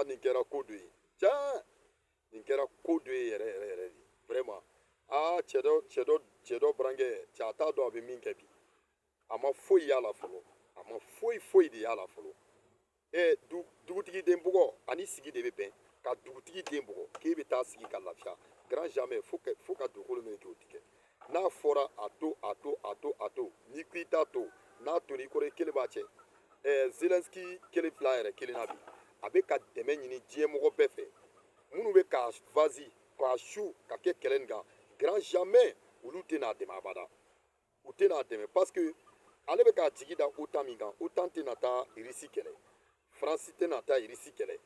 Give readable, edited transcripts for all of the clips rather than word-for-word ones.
nin kɛra ko dɔ ye tiɲɛ nin kɛra ko dɔ ye yɛrɛ yɛrɛ yɛrɛ de vraiment cɛ dɔ burankɛ cɛ a t'a dɔn a bɛ min kɛ bi a ma foyi y'a la fɔlɔ a ma foyi de y'a la fɔlɔ dugutigi den bugɔ ani sigi de bɛ bɛn ka dugutigi den bugɔ k'e bɛ taa sigi ka lafiya grand jamais fo ka dugukolo minɛ k'o tigɛ n'a fɔra a to n'i ko i t'a to n'a tora i kɔrɔ i kelen b'a cɛ Zelensky kelen fila yɛrɛ kelenna bi a bɛ ka dɛmɛ ɲini diɲɛmɔgɔ bɛɛ fɛ minnu bɛ k'a vasi k'a su ka kɛ kɛlɛ nin kan grand jamais olu tɛna dɛmɛ abada u tɛna dɛmɛ parce que ale bɛ k'a jigi da OTAN min kan OTAN tɛna taa Irisi kɛlɛ faransi tɛna taa Irisi kɛlɛ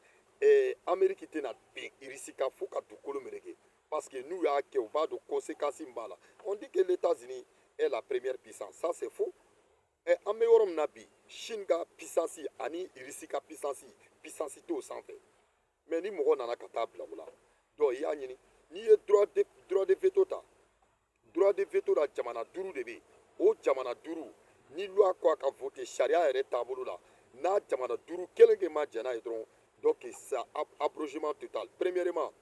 Amérique tɛna bin Irisi kan fo ka dugukolo meleke parce que n'u y'a kɛ u b'a dɔn conséquence min b'a la on dit que les États-Unis est la première puissance ça c'est faux an bɛ yɔrɔ min na bi Chine ka puissance ani Irisi ka puissance t'o sanfɛ mais ni mɔgɔ nana ka taa bila o la donc i y'a ɲini n'i ye droit de veto ta droit de veto la jamana 5 de bɛ yen o jamana 5 ni loi ko a ka voter sariya yɛrɛ taabolo la n'a jamana 5 kelen kelen ma jɛn n'a ye dɔrɔn donc c'est abrogement total premièrement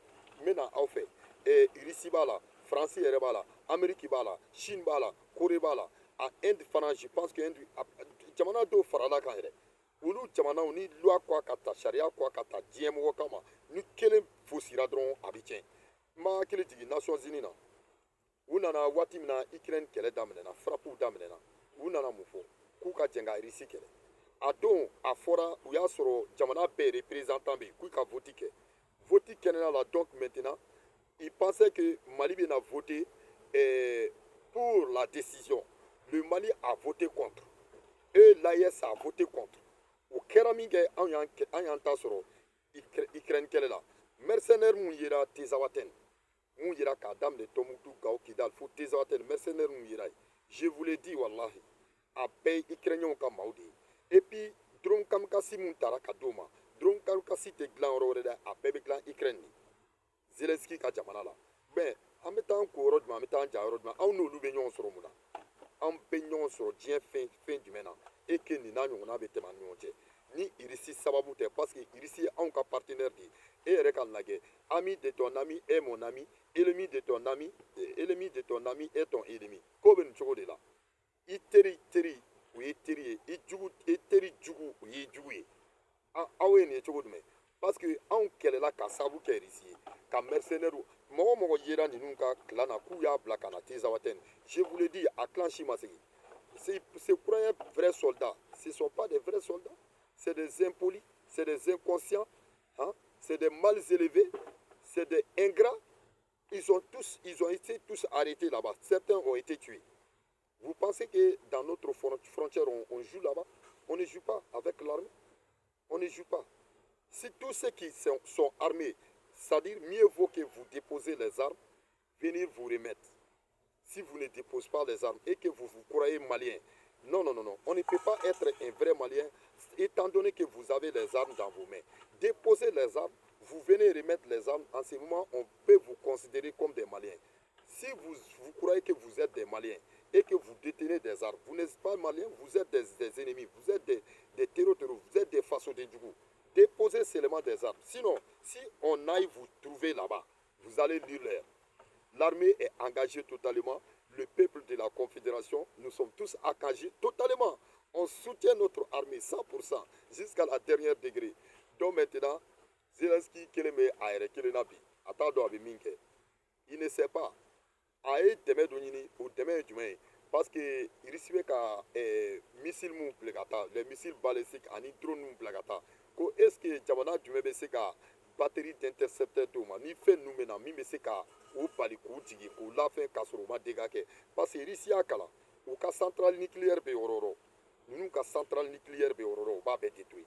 n bɛna aw fɛ Irisi b'a la Faransi yɛrɛ b'a la Amérique b'a la Chine b'a la Corée b'a la a Inde fana je pense que Inde jamana dɔw farala kan yɛrɛ olu jamanaw ni loi ko a ka ta sariya ko a ka ta diɲɛmɔgɔ kama ni kelen fosira dɔrɔn a bɛ tiɲɛ n b'a hakili jigin Nations Unies na u nana waati min na Ukraine kɛlɛ daminɛna frappe daminɛna u nana mun fɔ k'u ka jɛn ka Irisi kɛlɛ a don a fɔra u y'a sɔrɔ jamana bɛɛ représentant bɛ yen k'u ka vote kɛ vote kɛnɛya la donc maintenant ils pensaient que Mali bɛna voter pour la décision le Mali a voté contre et l'AES a voté contre o kɛra min kɛ an y'an ta sɔrɔ Ukraine kɛlɛ la mercenaires mun yera Tezawaten mun yera k'a daminɛ Tombouctou Gao Kidal fo Tezawaten mercenaires mun yera yen je vous le dis wallahi a bɛɛ ye Ukrainiens ka maaw de ye et puis drone kamikasi mun tara ka d'o ma drone kamikasi tɛ dilan yɔrɔ wɛrɛ dɛ a bɛɛ bɛ dilan Ukraine de Zelensky ka jamana la mais an bɛ taa an ko yɔrɔ jumɛn an bɛ taa an ja yɔrɔ jumɛn anw n'olu bɛ ɲɔgɔn sɔrɔ mun na an bɛ ɲɔgɔn sɔrɔ diɲɛ fɛn jumɛn na et que nin n'a ɲɔgɔnna bɛ tɛmɛ an ni ɲɔgɔn cɛ ni Irisi sababu tɛ parce que Irisi ye anw ka partenaire de ye e yɛrɛ ka lajɛ ami de ton ami est mon ami ennemi de ton ami est ton ennemi ko bɛ nin cogo de la i teri o ye teri ye i teri jugu o ye jugu ye aw ye nin ye cogo jumɛn parce que anw kɛlɛla ka sababu kɛ Irisi ye ka mercenaires mɔgɔ o mɔgɔ yera ninnu ka clan na k'u y'a bila ka na Tezawaten je vous le dis a clan si ma segin c'est pour un vrai soldat ce ne sont pas des vrais soldats c'est des impolis c'est des inconscients hein? C'est des mal élevés c'est des ingrats ils ont été tous arrêtés là-bas certains ont été tués vous pensez que dans notre frontière on joue là-bas on ne joue pas avec l'armée on ne joue pas si tous ceux qui sont armés c'est-à-dire mieux vaut que vous déposez les armes venir vous remettre si vous ne déposez pas les armes et que vous vous croyez malien non, on ne peut pas être un vrai malien étant donné que vous avez les armes dans vos mains. Déposez les armes, vous venez remettre les armes, en ce moment on peut vous considérer comme des maliens. Si vous croyez que vous êtes des maliens et que vous détenez des armes, vous n'êtes pas malien, vous êtes des ennemis, vous êtes des terroristes, vous êtes des façons de Djougou. Déposez seulement des armes. Sinon, si on aille vous trouver là-bas, vous allez lire l'air. L'armée est engagée totalement. Le peuple de la Confédération, nous sommes tous engagés totalement. On soutient notre armée 100% jusqu'à la dernière degré. Donc maintenant, Zelensky Keleme Aere Kelenabi, Atado Abiminke, il ne sait pas. Aye Deme Donini ou Deme Djume, parce que il risque qu'à missiles mou plagata, les missiles balistiques en drone mou plagata. Est-ce que Jamana Djume Beseka batterie d'intercepteur ma ni fait nous maintenant mi be se ka o bali ko jigi ko la fin ka soro ma dega ke parce que Russia kala o ka centrale nucléaire be ororo nous ka centrale nucléaire be ororo ba be détruit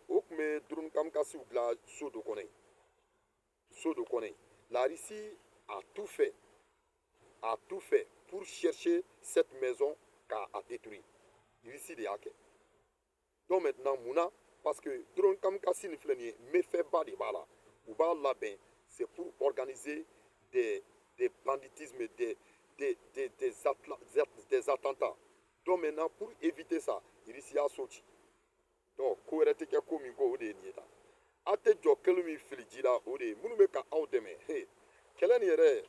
o kume drone kam ka si la so do connaît la Russie a tout fait pour chercher cette maison qu'a détruit Russie de yake donc maintenant Mouna parce que drone kamikasi ni filɛ nin ye méfait-bas de b'a la u b'a labɛn c'est pour organiser des banditismes des attentats donc maintenant pour éviter ça Irisi y'a so ci donc ko wɛrɛ tɛ kɛ ko min ko o de ye nin ye tan a tɛ la o de ye minnu bɛ ka aw dɛmɛ he kɛlɛ nin yɛrɛ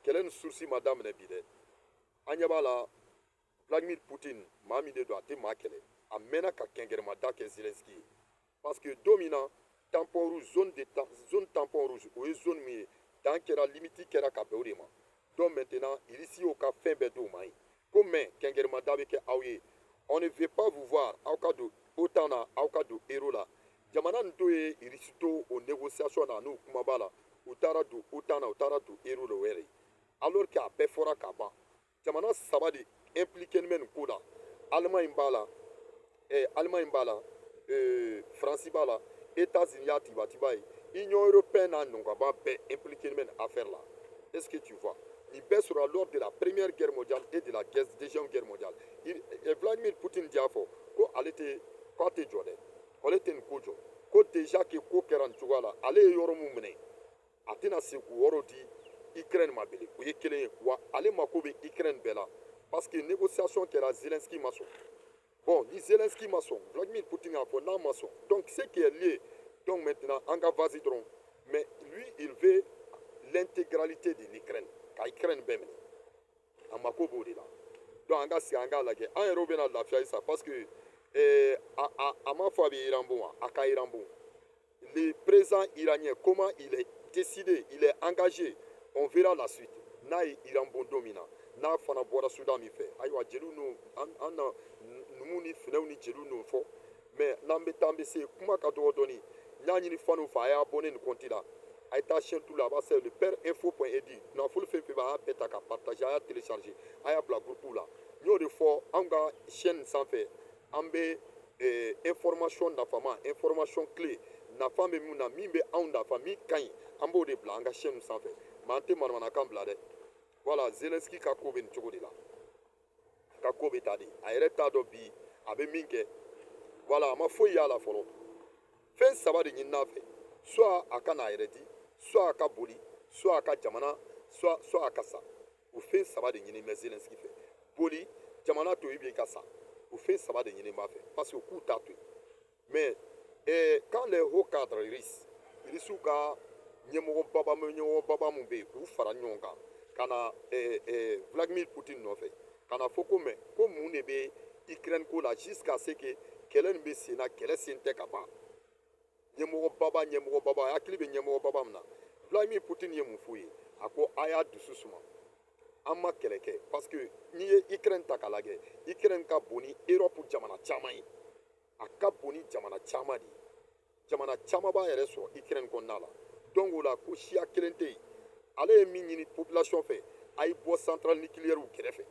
kɛlɛ nin source ma daminɛ bi dɛ an ɲɛ b'a la Vladimir Poutine maa min de don a tɛ maa kɛlɛ a mɛnna ka kɛnkɛrɛmada kɛ Zelensky ye parce que don min na tampon rouge zone tampon rouge o ye zone min ye dan kɛra limite kɛra ka bɛn o de ma donc maintenant Russie y'o ka fɛn bɛɛ d'o ma ye ko mais kɛnkɛrɛmada bɛ kɛ aw ye on ne veut pas vous voir aw ka don OTAN na aw ka don euro la jamana nin to ye Russie to o négociation na n'o kuma b'a la u taara don OTAN na u taara don euro la o yɛrɛ ye alors que a bɛɛ fɔra ka ban jamana saba de impliqué bɛ nin ko la Allemagne b'a la France b'a la États-Unis y'a tibatiba ye Union européenne n'a nɔgɔba bɛɛ impliqué bɛ nin affaire la est-ce que tu vois nin bɛɛ sɔrɔla lors de la première guerre mondiale et de la deuxième guerre mondiale Vladimir Poutine y'a fɔ ko ale tɛ k'a tɛ jɔ dɛ ale tɛ nin ko jɔ ko déjà que ko kɛra nin cogoya la ale ye yɔrɔ min minɛ a tɛna se k'o yɔrɔ di Ukraine ma bilen o ye kelen ye wa ale mako bɛ Ukraine bɛɛ la parce que négociation kɛra Zelensky ma sɔn bon ni Zelensky ma sɔn Vladimir Poutine y'a fɔ n'a ma sɔn donc ce qui est lié donc maintenant an ka vas-y dɔrɔn mais lui il veut l'intégralité de l'Ukraine ka Ukraine bɛɛ minɛ a mako b'o de la donc an ka sigi an k'a lajɛ an yɛrɛw bɛna lafiya sa parce que a m'a fɔ a bɛ Iran bon wa a ka Iran bon le président iranien comment il est décidé il est engagé on verra la suite n'a ye Iran bon don min na n'a fana bɔra Soudan min fɛ ayiwa jeliw n'o an na numu ni finɛw ni jeliw n'o fɔ mais n'an bɛ taa an bɛ se kuma ka dɔgɔ dɔɔni n y'a ɲini faniw fɛ a y'a abonné nin compte la a ye taa chaîne tout la a b'a sɛbɛn le père info.edu kunnafoni fɛn fɛn bɛ a y'a bɛɛ ta ka partager a y'a télécharger a y'a bila groupe la n y'o de fɔ anw ka chaîne sanfɛ an bɛ information nafama information clé nafa bɛ min na min bɛ anw nafa min ka ɲi an b'o de bila an ka chaîne sanfɛ mais an tɛ manamanakan bila dɛ voilà Zelensky ka ko bɛ nin cogo de la a ka ko bɛ taa de a yɛrɛ t'a dɔn bi a bɛ min kɛ voilà a ma foyi y'a la fɔlɔ fɛn saba de ɲinina fɛ soit a ka n'a yɛrɛ di soit a ka boli soit a ka jamana soit a ka sa o fɛn saba de ɲini bɛ Zelensky fɛ boli jamana to yen bi ka sa o fɛn saba de ɲini b'a fɛ parce que k'u t'a to yen mais quand les hauts cadres Russes ka ɲɛmɔgɔbaba min bɛ yen k'u fara ɲɔgɔn kan ka na Vladimir Poutine nɔfɛ ka na fɔ ko mais ko mun de bɛ Ukraine ko la jusqu'à ce que kɛlɛ nin bɛ sen na kɛlɛ sen tɛ ka ban ɲɛmɔgɔbaba a hakili bɛ ɲɛmɔgɔbaba min na Vladimir Poutine ye mun f'u ye a ko a y'a dusu suma an ma kɛlɛ kɛ parce que n'i ye Ukraine ta k'a lajɛ Ukraine ka bon ni Europe jamana caman ye a ka bon ni jamana caman de ye jamana caman b'a yɛrɛ sɔrɔ Ukraine kɔnɔna la donc o la ko siya kelen tɛ yen ale ye min ɲini population fɛ a ye bɔ centrale nucléaire kɛrɛfɛ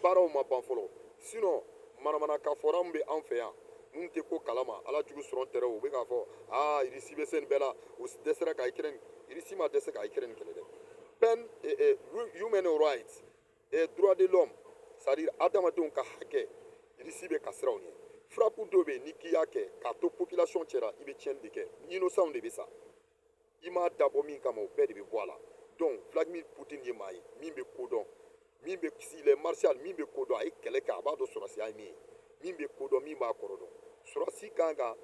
baaraw ma ban fɔlɔ sinon manamanakan fɔra min bɛ an fɛ yan mun tɛ ko kalama ala jugu sɔrɔ tɛrɛ u bɛ k'a fɔ Russie bɛ se nin bɛɛ la u dɛsɛra ka Ukraine Russie ma dɛsɛ ka Ukraine kɛlɛ dɛ peine human rights droit de l'homme c'est à dire adamadenw ka hakɛ Russie bɛ ka siran o ɲɛ frappe dɔw bɛ yen n'i k'i y'a kɛ k'a to population cɛra i bɛ tiɲɛni de kɛ innocent de bɛ sa i m'a dabɔ min kama o bɛɛ de bɛ bɔ a la donc Vladimir Poutine ye maa ye min bɛ kodɔn min bɛ s'il est martial min bɛ kodɔn a ye kɛlɛ kɛ a b'a dɔn sɔrɔsiya ye min ye min bɛ kodɔn min b'a kɔrɔ dɔn sɔrɔsi kan ka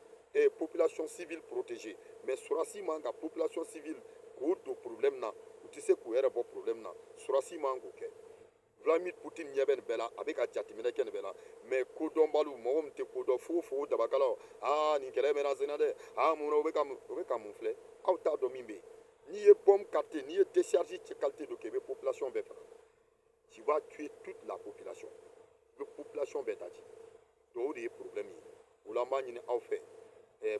population civile protéger mais sɔrɔsi man ka population civile k'o don problème na u tɛ se k'u yɛrɛ bɔ problème na sɔrɔsi man k'o kɛ Vladimir Poutine ɲɛ bɛ nin bɛɛ la a bɛ ka jateminɛ kɛ nin bɛɛ la mais kodɔnbaliw mɔgɔ min tɛ kodɔn fo dabakalaw nin kɛlɛ bɛ na sen na dɛ mun na o bɛ ka mun filɛ aw t'a dɔn min bɛ yen n'i ye bombe qualité n'i ye décharge qualité dɔ kɛ i bɛ population bɛɛ faga tu vas tuer toute la population i bɛ population bɛɛ daji donc o de ye problème ye o la an b'a ɲini aw fɛ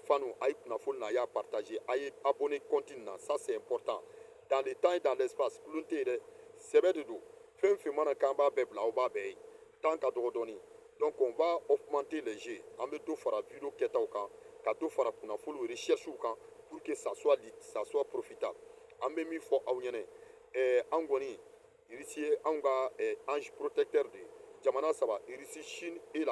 fanu a ye kunnafoni na a y'a partager a ye abonné compte nin na ça c'est important dans le temps et dans l'espace kulon tɛ yen dɛ sɛbɛ de don fɛn fɛn mana k'an b'a bɛɛ bila aw b'a bɛɛ ye temps ka dɔgɔ dɔɔni donc on va augmenter les jeux an bɛ dɔ fara vidéo kɛtaw kan ka dɔ fara kunnafoniw recherches kan pour que ça soit profitable an bɛ min fɔ aw ɲɛna an kɔni Russie ye anw ka ange protecteur de ye jamana saba Russie Chine et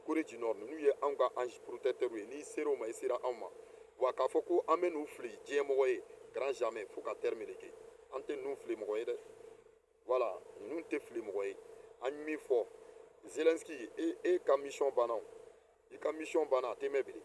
Corée du Nord n'u ye anw ka ange protecteur ye n'i sera o ma i sera anw ma wa k'a fɔ ko an bɛ n'u fili diɲɛmɔgɔ ye grand jamais fo ka terme de kɛ an tɛ ninnu fili mɔgɔ ye dɛ voilà ninnu tɛ fili mɔgɔ ye an ye min fɔ Zelensky e ka mission banna o i ka mission banna a tɛ mɛn bilen